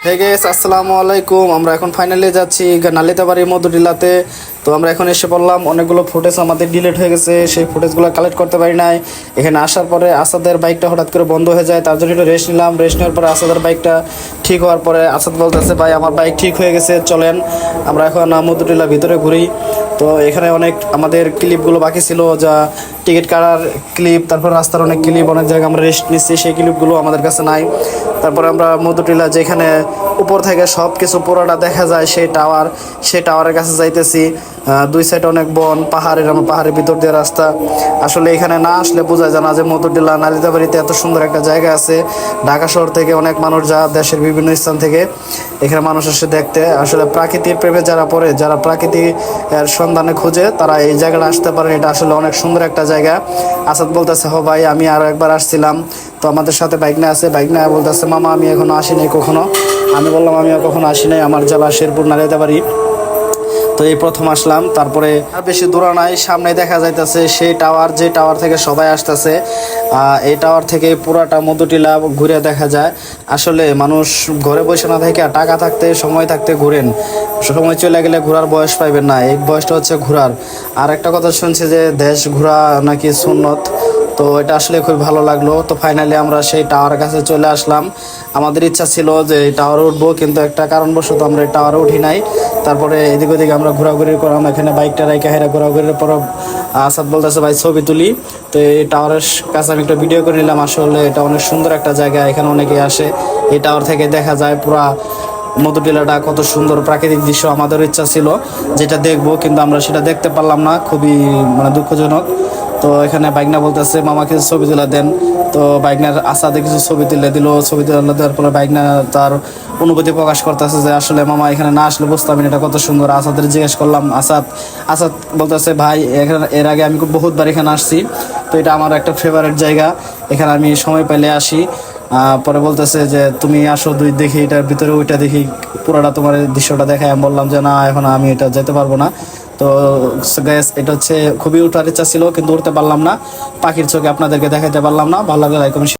Hey guys, আসসালামু আলাইকুম। আমরা এখন ফাইনালি যাচ্ছি নালিতাবাড়ি মধুটিলাতে। তো আমরা এখন এসে পড়লাম। অনেকগুলো ফুটেজ আমাদের ডিলিট হয়ে গেছে, সেই ফুটেজগুলো কালেক্ট করতে পারি নাই। এখানে আসার পরে আসাদের বাইকটা হঠাৎ করে বন্ধ হয়ে যায়, তার জন্য একটু রেস্ট নিলাম। রেস্ট নেওয়ার পরে আসাদের বাইকটা ঠিক হওয়ার পরে আসাদ বলতেছে, ভাই আমার বাইক ঠিক হয়ে গেছে, চলেন আমরা এখন মধুটিলার ভিতরে ঘুরি। তো এখানে অনেক আমাদের ক্লিপগুলো বাকি ছিল, যা টিকিট কাটার ক্লিপ, তারপর রাস্তার অনেক ক্লিপ, অনেক জায়গায় আমরা রেস্ট নিচ্ছি, সেই ক্লিপগুলো আমাদের কাছে নাই। তারপরে আমরা মধুটিলা যেখানে উপর থেকে সব কিছু পুরোটা দেখা যায়, সেই টাওয়ারের কাছে যাইতেছি। দুই সাইডে অনেক বন, পাহাড়ের ভিতর দিয়ে রাস্তা। আসলে এখানে না আসলে বোঝা যায় না যে মধুটিলা নালিতাবাড়িতে এত সুন্দর একটা জায়গা আছে। ঢাকা শহর থেকে অনেক মানুষ দেশের বিভিন্ন স্থান থেকে এখানে মানুষ আসে দেখতে। আসলে প্রাকৃতিক প্রেমে যারা পড়ে, যারা প্রাকৃতিক সন্ধানে খুঁজে, তারা এই জায়গাটা আসতে পারে। এটা আসলে অনেক সুন্দর একটা জায়গা। আসাদ বলতেছে, হো ভাই আমি আরও একবার আসছিলাম। তো আমাদের সাথে বাইক না আছে, বাইক না বলতেছে, মামা আমি এখনো আসিনি কখনো। আমি বললাম আমিও কখনো আসি নাই, আমার জেলা শেরপুর নালিতাবাড়ি। তো এই প্রথম আসলাম। তারপরে আর বেশি দূর নাই, সামনে দেখা যাইতেছে সেই টাওয়ার, যে টাওয়ার থেকে সবাই আসতেছে। এই টাওয়ার থেকে পুরাটা মধুটিলা ঘুরে দেখা যায়। আসলে মানুষ ঘরে বসে না থেকে টাকা থাকতে, সময় থাকতে ঘুরেন। সময় চলে গেলে ঘোরার বয়স পাইবেন না, এই বয়সটা হচ্ছে ঘোরার। আর একটা কথা শুনছি যে দেশ ঘোরা নাকি সুন্নত। তো এটা আসলে খুব ভালো লাগলো। তো ফাইনালি আমরা সেই টাওয়ারের কাছে চলে আসলাম। আমাদের ইচ্ছা ছিল যে এই টাওয়ারে উঠবো, কিন্তু একটা কারণবশত আমরা এই টাওয়ারে উঠি নাই। তারপরে এদিক ওদিকে আমরা ঘোরাঘুরি করলাম, এখানে বাইকটা রাইখা হেরা ঘোরাঘুরির পর আসাদ বলতেছে, ভাই ছবি তুলি। তো এই টাওয়ারের কাছে আমি একটা ভিডিও করে নিলাম। আসলে এটা অনেক সুন্দর একটা জায়গা, এখানে অনেকে আসে। এই টাওয়ার থেকে দেখা যায় পুরা মধুটিলাটা, কত সুন্দর প্রাকৃতিক দৃশ্য। আমাদের ইচ্ছা ছিল যেটা দেখবো, কিন্তু আমরা সেটা দেখতে পারলাম না, খুবই দুঃখজনক। তো এখানে বাইকনা বলতেছে, মামা কিছু ছবি তুলে দেন। তো বাইকনার আসাদে কিছু ছবি তুলে দিল। ছবি তুলে দেওয়ার পরে বাইকনা তার অনুভূতি প্রকাশ করতেছে যে আসলে মামা এখানে না আসলে বুঝতাম না এটা কত সুন্দর। আসাদের জিজ্ঞেস করলাম, আসাদ বলতেছে, ভাই এখানে এর আগে আমি বহুতবার এখানে আসছি, তো এটা আমার একটা ফেভারিট জায়গা, এখানে আমি সময় পেলে আসি। পরে বলতেছে যে তুমি আসো, দুই দেখি এটার ভিতরে, ওইটা দেখি, পুরোটা তোমার দৃশ্যটা দেখায়। আমি বললাম যে না, এখন আমি এটা যেতে পারবো না। তো গ্যাস এটা হচ্ছে খুবই উঠার ইচ্ছা ছিল, কিন্তু উঠতে পারলাম না, পাখির চোখে আপনাদেরকে দেখাইতে পারলাম না। ভালো লাগে লাইক